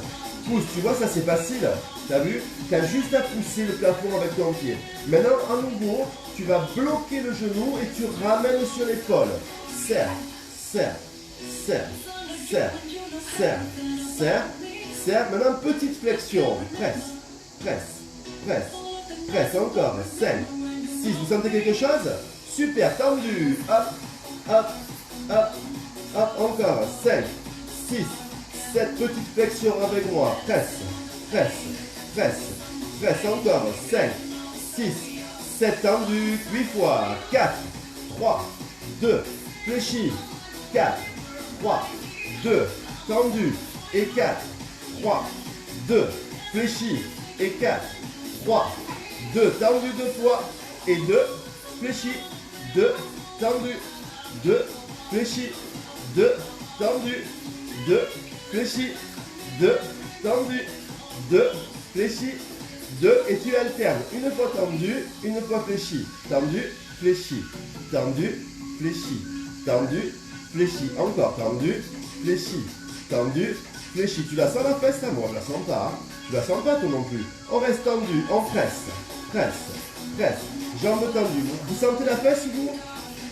Pousse. Tu vois, ça c'est facile. T'as vu? T'as juste à pousser le plafond avec ton pied. Maintenant, à nouveau, tu vas bloquer le genou et tu ramènes sur l'épaule. Serre. Serre. Serre. Serre. Serre. Serre. Serre. Maintenant, petite flexion. Presse. Presse. Presse. Presse. Encore. 5. 6. Vous sentez quelque chose? Super. Tendu. Hop. Hop. Hop. Hop. Encore. 5. 6. 7, petite flexion avec moi. Presse, presse, presse, presse. Encore. 5, 6, 7 tendu. 8 fois. 4, 3, 2, fléchi. 4, 3, 2, tendu. Et 4, 3, 2, fléchi. Et 4, 3, 2, tendu 2 fois. Et 2, fléchi. 2, tendu. 2, fléchi. 2, tendu. 2, fléchi. 2, tendu. 2, fléchi. 2, et tu alternes. Une fois tendu, une fois fléchi. Tendu, fléchi. Tendu, fléchi. Tendu, fléchi. Encore tendu, fléchi. Tendu, fléchi. Tu la sens la fesse, ça? Moi, je la sens pas. Hein. Tu la sens pas, toi non plus. On reste tendu, on presse. Presse, presse. Jambes tendues. Vous sentez la fesse, vous?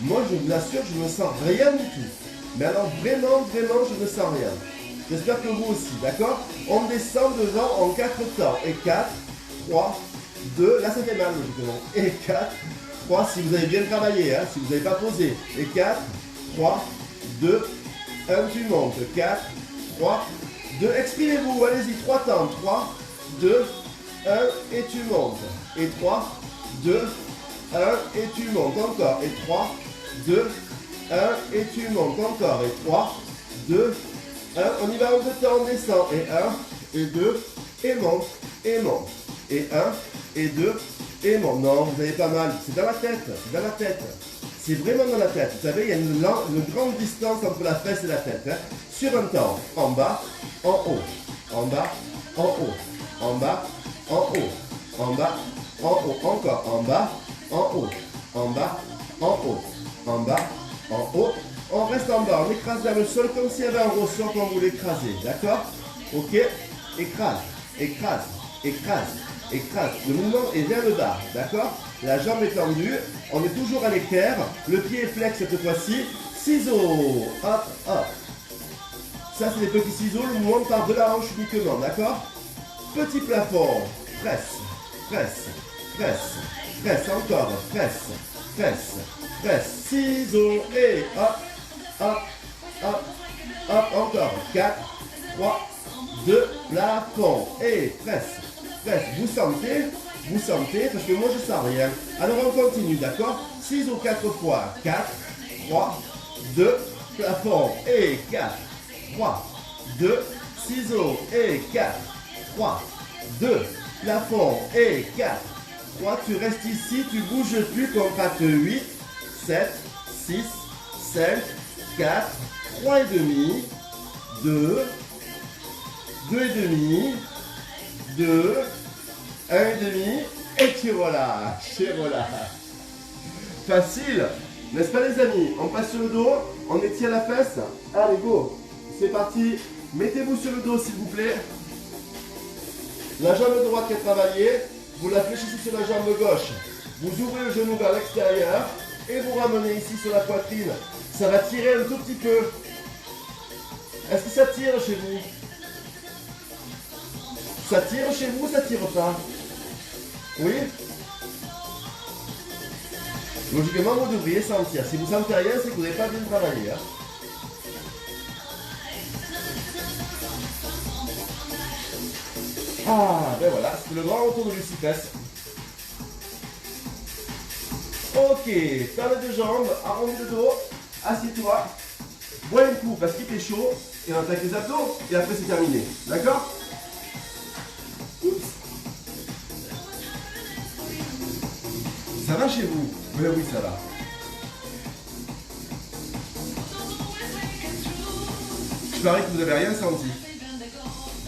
Moi, je vous assure, je ne sens rien du tout. Mais alors, vraiment, vraiment, je ne sens rien. J'espère que vous aussi, d'accord? On descend devant en 4 temps. Et 4, 3, 2, là ça fait mal logiquement. Et 4, 3, si vous avez bien travaillé, hein, si vous n'avez pas posé. Et 4, 3, 2, 1, tu montes. 4, 3, 2, exprimez-vous, allez-y, 3 temps. 3, 2, 1, et tu montes. Et 3, 2, 1, et tu montes. Encore. Et 3, 2, 1, et tu montes. Encore. Et 3, 2, 1, on y va en 2 temps, on descend. Et 1, et 2, et monte, et monte. Et 1, et 2, et monte. Non, vous avez pas mal. C'est dans la tête, c'est dans la tête. C'est vraiment dans la tête. Vous savez, il y a une grande distance entre la fesse et la tête. Hein. Sur un temps, en bas, en haut. En bas, en haut. En bas, en haut. En bas, en haut. Encore. En bas, en haut. En bas, en haut. En bas, en haut. On reste en bas. On écrase vers le sol comme s'il y avait un ressort qu'on voulait écraser. D'accord? Ok? Écrase, écrase, écrase, écrase. Le mouvement est vers le bas. D'accord? La jambe est tendue. On est toujours à l'équerre. Le pied est flex cette fois-ci. Ciseaux. Hop, hop. Ça, c'est des petits ciseaux. Le mouvement part de la hanche uniquement. D'accord? Petit plafond. Presse, presse, presse, presse. Encore. Presse, presse, presse. Ciseaux. Et hop, hop, hop, hop. Encore. 4, 3, 2, plafond. Et presse, presse. Vous sentez, parce que moi je sens rien. Alors on continue, d'accord? Ciseaux 4 fois. 4, 3, 2, plafond. Et 4, 3, 2, ciseaux. Et 4, 3, 2, plafond. Et 4, 3, tu restes ici, tu bouges plus, contracte 8, 7, 6, 5, 4, 3 et demi, 2, 2 et demi, 2, 1 et demi, et tu relâches, et relâche. Facile, n'est-ce pas les amis? On passe sur le dos, on étire la fesse. Allez, go. C'est parti. Mettez-vous sur le dos, s'il vous plaît. La jambe droite est travaillée. Vous la fléchissez sur la jambe gauche. Vous ouvrez le genou vers l'extérieur et vous ramenez ici sur la poitrine. Ça va tirer un tout petit peu. Est-ce que ça tire chez vous? Ça tire chez vous ou ça tire pas? Oui? Logiquement, vous devriez sentir. Si vous sentez rien, c'est que vous n'avez pas bien travaillé. Hein. Ah, ben voilà, c'est le grand retour de Lucifesse. Ok, ferme les deux jambes, arrondis le dos, assieds-toi, bois un coup parce qu'il fait chaud, et on attaque les abdos, et après c'est terminé. D'accord? Oups. Ça va chez vous? Oui, oui, ça va. Je parie que vous n'avez rien senti.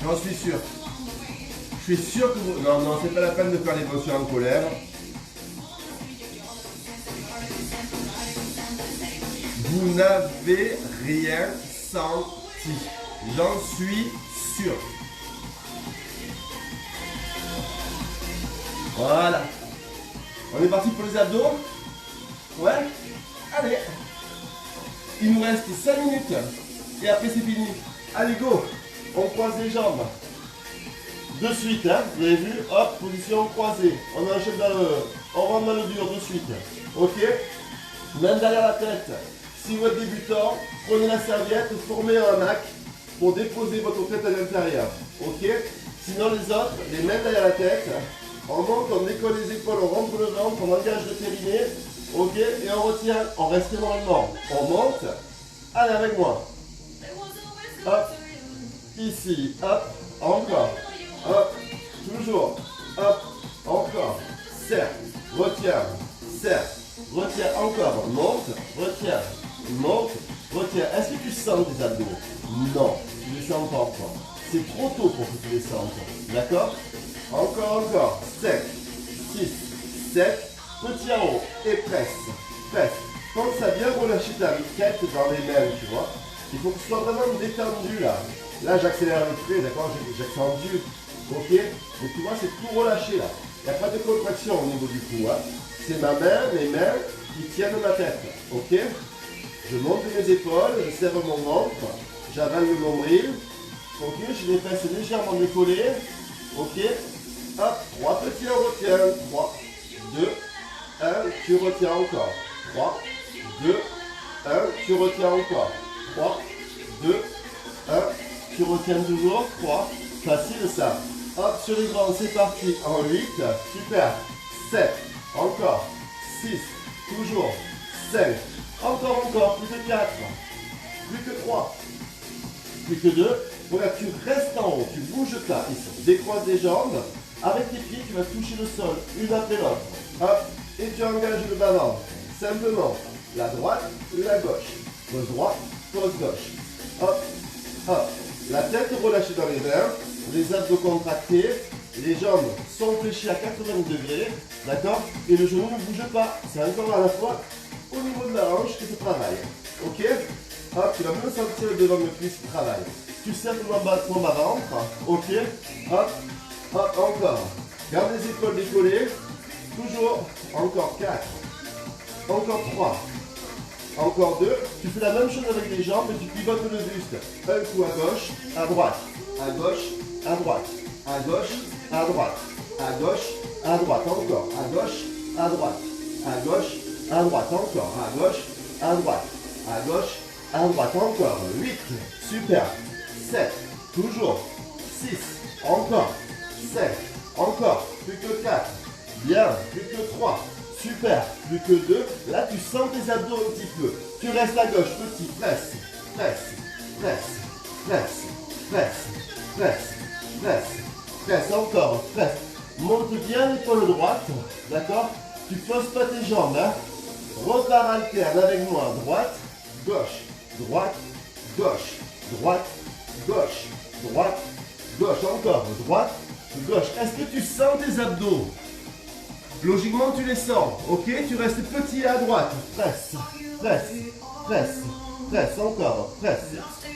J'en suis sûr. Je suis sûr que vous... Non, non, c'est pas la peine de faire l'émotion en colère. Vous n'avez rien senti. J'en suis sûr. Voilà. On est parti pour les abdos? Ouais? Allez. Il nous reste 5 minutes. Et après c'est fini. Allez, go. On croise les jambes. De suite, hein, vous avez vu, hop, position croisée. On enchaîne dans le... On rentre dans le dur de suite. Ok? Main derrière la tête. Si vous êtes débutant, prenez la serviette, formez un arc pour déposer votre tête à l'intérieur. Ok? Sinon les autres, les mains derrière la tête. On monte, on décolle les épaules, on rentre le ventre, on engage le périnée. Ok? Et on retient, on reste normalement. On monte. Allez avec moi. Hop. Ici. Hop. Encore. Hop. Toujours. Hop. Encore. Serre. Retiens. Serre. Retiens encore. Monte. Retiens. Monte. Retiens. Est-ce que tu sens tes abdos? Non. Tu ne les sens pas encore. C'est trop tôt pour que tu les sentes. D'accord? Encore. 5, 6, 7. Petit en haut. Et presse. Presse. Pense à bien relâcher ta miquette dans les mains, tu vois. Il faut que tu sois vraiment détendu là. Là, j'accélère le trait, d'accord? J'accentue. Ok? Mais tu vois, c'est tout relâché là. Il n'y a pas de contraction au niveau du cou. Hein. C'est ma main, mes mains qui tiennent ma tête. Ok? Je monte mes épaules, je serre mon ventre, j'avale le nombril. Ok? J'ai les fesses légèrement décollées. Ok? Hop, 3 petits, on retient. 3, 2, 1, tu retiens encore. 3, 2, 1, tu retiens encore. 3, 2, 1, tu retiens toujours. 3, facile ça. Hop, sur les grands, c'est parti. En 8, super. 7, encore. 6, toujours. 5, encore. Plus que 4, plus que 3, plus que 2. Voilà, tu restes en haut, tu bouges pas ici. Décroise les jambes. Avec tes pieds, tu vas toucher le sol, une après l'autre. Hop, et tu engages le bas-ventre. Simplement, la droite, la gauche. Pose droite, pose gauche. Hop, hop. La tête relâchée dans les mains, les abdos contractés, les jambes sont fléchies à 80 degrés, d'accord? Et le genou ne bouge pas. C'est encore à la fois au niveau de la hanche que tu travailles. Ok? Hop, tu vas même sentir le devant de cuisse qui travaille. Tu serres ton bas-ventre. Ok? Hop, hop, encore. Garde les épaules décollées. Toujours. Encore 4. Encore 3. Encore 2. Tu fais la même chose avec les jambes et tu pivotes le buste. Un coup à gauche, à droite. À gauche, à droite. À gauche, à droite. À gauche, à droite. Encore. À gauche, à droite. À gauche, à droite. Encore. À gauche, à droite. À gauche, à droite. Encore. 8. Super. 7. Toujours. 6. Encore. 5. Encore. Plus que 4. Bien. Plus que 3. Super. Plus que 2. Là, tu sens tes abdos un petit peu. Tu restes à gauche. Petit. Presse. Presse. Presse. Presse. Presse. Presse. Presse. Presse. Encore. Presse. Monte bien l'épaule droite. D'accord? Tu poses pas tes jambes. Hein? Repars alterne avec moi. Droite. Gauche. Droite. Gauche. Droite. Gauche. Droite. Gauche. Encore. Droite. Gauche. Est-ce que tu sens tes abdos? Logiquement, tu les sens. Ok? Tu restes petit à droite. Presse. Presse. Presse. Presse. Encore. Presse.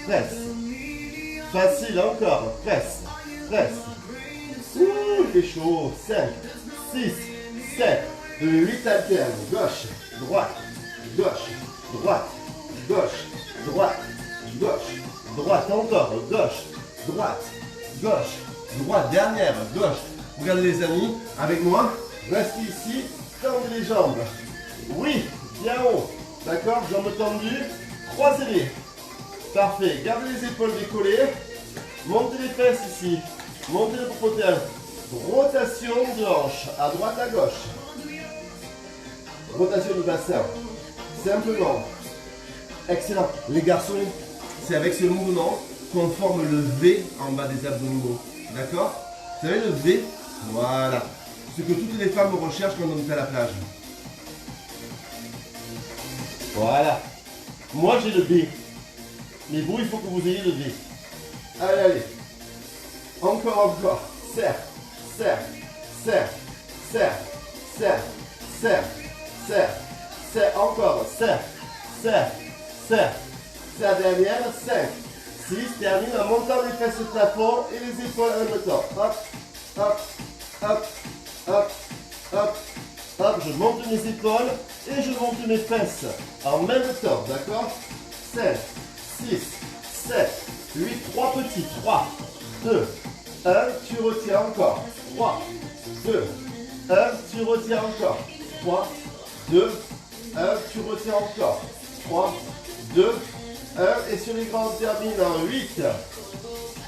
Presse. Facile. Encore. Presse. Presse. Ouh, il fait chaud. 5, 6, 7, 8 alternes. Gauche. Droite. Gauche. Droite. Gauche. Droite. Gauche. Droite. Encore. Gauche. Droite. Gauche. Droite. Dernière. Gauche. Regardez les amis. Avec moi. Reste ici, tendez les jambes. Oui, bien haut. D'accord, jambes tendues. Croisez-les. Parfait. Gardez les épaules décollées. Montez les fesses ici. Montez le popotin. Rotation de hanche. À droite, à gauche. Rotation du bassin. Simplement. Excellent. Les garçons, c'est avec ce mouvement qu'on forme le V en bas des abdominaux. D'accord? Vous savez le V? Voilà. Ce que toutes les femmes recherchent quand on est à la plage. Voilà. Moi j'ai le B. Mais vous, il faut que vous ayez le V. Allez, allez. Encore. Serre, serre, serre, serre, serre, serre, serre, serre. Encore. Serre, serre, serre. Serre dernière. 5, 6. Termine en montant les fesses au plafond et les épaules en même temps. Hop, hop, hop. Hop, hop, hop, je monte mes épaules et je monte mes fesses en même temps, d'accord? 5, 6, 7, 8, 3 petits, 3, 2, 1, tu retiens encore, 3, 2, 1, tu retiens encore, 3, 2, 1, tu retiens encore, 3, 2, 1 et sur les grands on termine en 8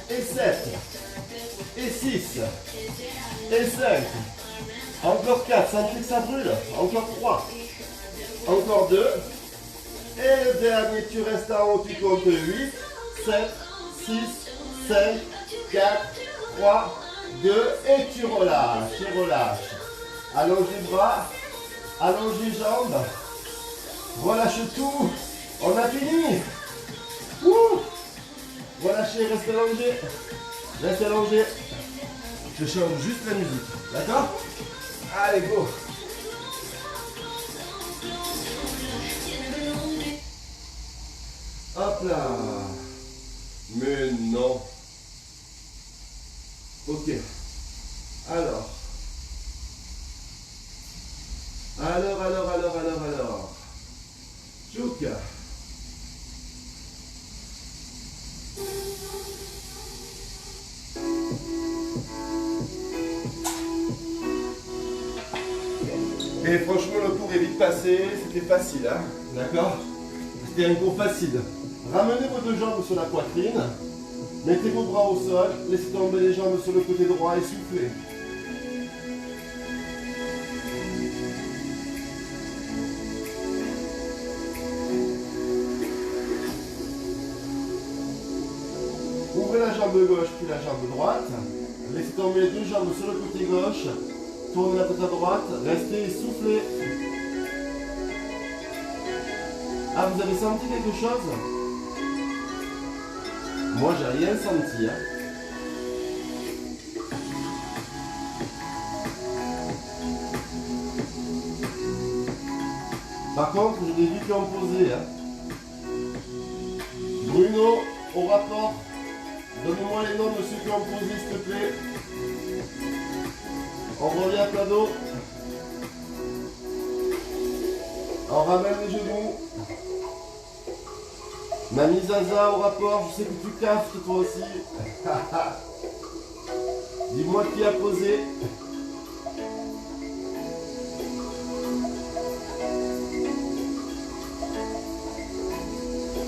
et 7 et 6 et 5. Encore 4, sentez que ça brûle. Encore 3. Encore 2. Et le dernier, tu restes en haut, tu comptes 8, 7, 6, 5, 4, 3, 2 et tu relâches et relâches. Allonge les bras, allonge les jambes, relâche tout. On a fini. Ouh. Relâchez, restez allongé. Restez allongé. Je change juste la musique. D'accord? Allez, go. Hop là. Mais non. Ok. Alors. Chouk. Et franchement, le cours est vite passé, c'était facile, hein, d'accord? C'était un cours facile. Ramenez vos deux jambes sur la poitrine, mettez vos bras au sol, laissez tomber les jambes sur le côté droit et soufflez. Ouvrez la jambe gauche puis la jambe droite, laissez tomber les deux jambes sur le côté gauche. Tournez la tête à droite, restez et soufflez. Ah, vous avez senti quelque chose? Moi, j'ai rien senti. Hein. Par contre, j'ai des vues qui ont posé. Hein. Bruno, au rapport, donne-moi les noms de ceux qui ont posé, s'il te plaît. On revient à plat dos. On ramène les genoux. Mamie Zaza au rapport, je sais que tu cafes toi aussi. Dis-moi qui a posé.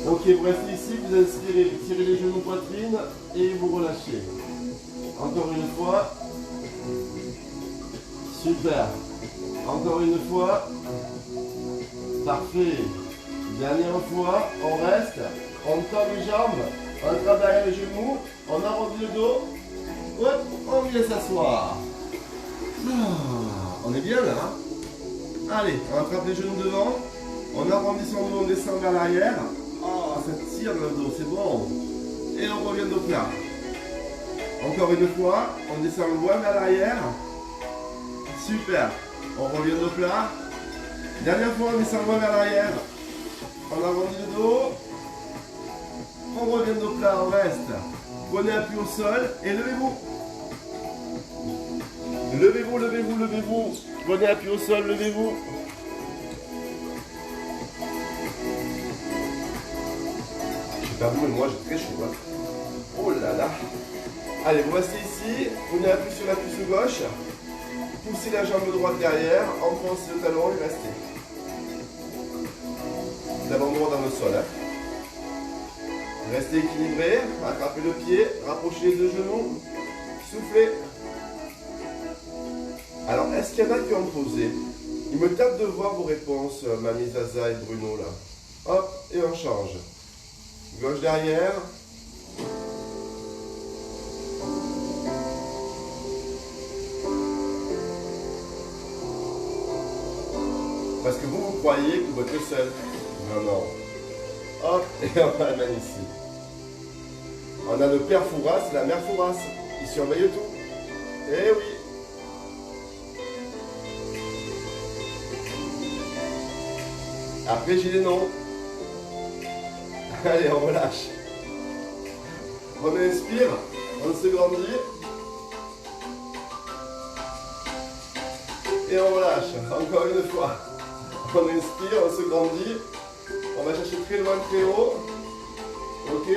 Ok, vous restez ici, vous inspirez, vous tirez les genoux poitrine et vous relâchez. Encore une fois. Super. Encore une fois. Parfait. Dernière fois. On reste. On tend les jambes. On travaille les genoux. On arrondit le dos. Hop, on vient s'asseoir. On est bien là. Hein? Allez, on attrape les genoux devant. On arrondit son dos, on descend vers l'arrière. Oh, ça tire le dos, c'est bon. Et on revient au plat. Encore une fois. On descend loin vers l'arrière. Super. On revient au plat. Dernière fois, on descend loin vers l'arrière. On arrondit le dos. On revient au plat, on reste. Prenez appui au sol et levez-vous. Levez-vous, levez-vous, levez-vous. Prenez appui au sol, levez-vous. Je sais pas vous, mais moi j'ai très chaud. Hein. Oh là là. Allez, vous restez ici. Prenez appui sur la cuisse gauche. Poussez la jambe droite derrière, enfoncez le talon et restez. L'avant-droit dans le sol. Hein. Restez équilibré, attrapez le pied, rapprochez les deux genoux, soufflez. Alors, est-ce qu'il y en a qui ont posé? Il me tape de voir vos réponses, Mamie Zaza et Bruno, là. Hop, et on change. Gauche derrière. Parce que vous croyez que vous êtes seul. Non, non. Hop, et on ramène ici. On a le père Fouras et la mère Fouras. Ils surveillent tout. Eh oui. Après, j'ai les noms. Allez, on relâche. On inspire, on se grandit. Et on relâche. Encore une fois. On inspire, on se grandit. On va chercher très loin, très haut. Ok.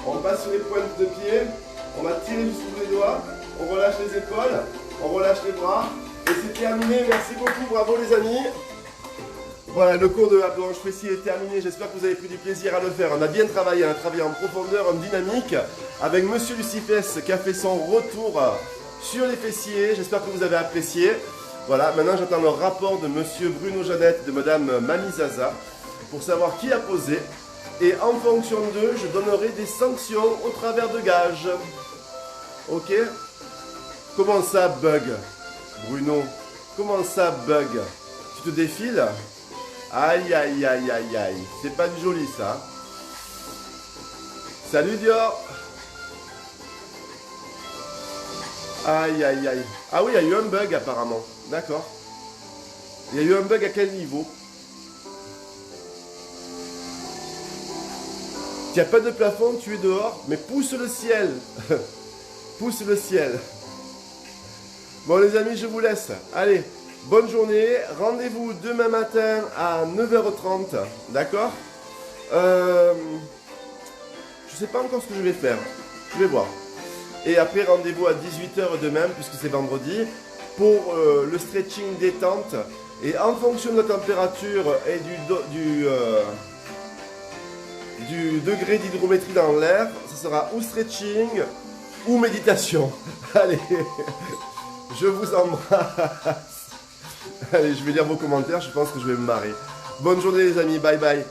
On passe sur les pointes de pied. On va tirer jusqu'au bout des doigts. On relâche les épaules. On relâche les bras. Et c'est terminé. Merci beaucoup. Bravo les amis. Voilà, le cours de abdos fessiers est terminé. J'espère que vous avez pris du plaisir à le faire. On a bien travaillé, on a travaillé en profondeur, en dynamique, avec Monsieur Lucifès qui a fait son retour sur les fessiers. J'espère que vous avez apprécié. Voilà, maintenant j'attends le rapport de Monsieur Bruno Jeannette, de Madame Mamie Zaza, pour savoir qui a posé. Et en fonction d'eux, je donnerai des sanctions au travers de gages. Ok? Comment ça bug, Bruno? Comment ça bug? Tu te défiles? Aïe aïe aïe aïe aïe. C'est pas du joli ça. Salut Dior. Aïe aïe aïe. Ah oui, il y a eu un bug apparemment. D'accord. Il y a eu un bug à quel niveau? Tu n'as pas de plafond, tu es dehors, mais pousse le ciel. Pousse le ciel. Bon les amis, je vous laisse. Allez, bonne journée. Rendez-vous demain matin à 9h30. D'accord? Je sais pas encore ce que je vais faire. Je vais voir. Et après, rendez-vous à 18h demain, puisque c'est vendredi, pour le stretching détente. Et en fonction de la température et du degré d'hydrométrie dans l'air, ce sera ou stretching ou méditation. Allez, je vous embrasse. Allez, je vais lire vos commentaires, je pense que je vais me marrer. Bonne journée les amis, bye bye.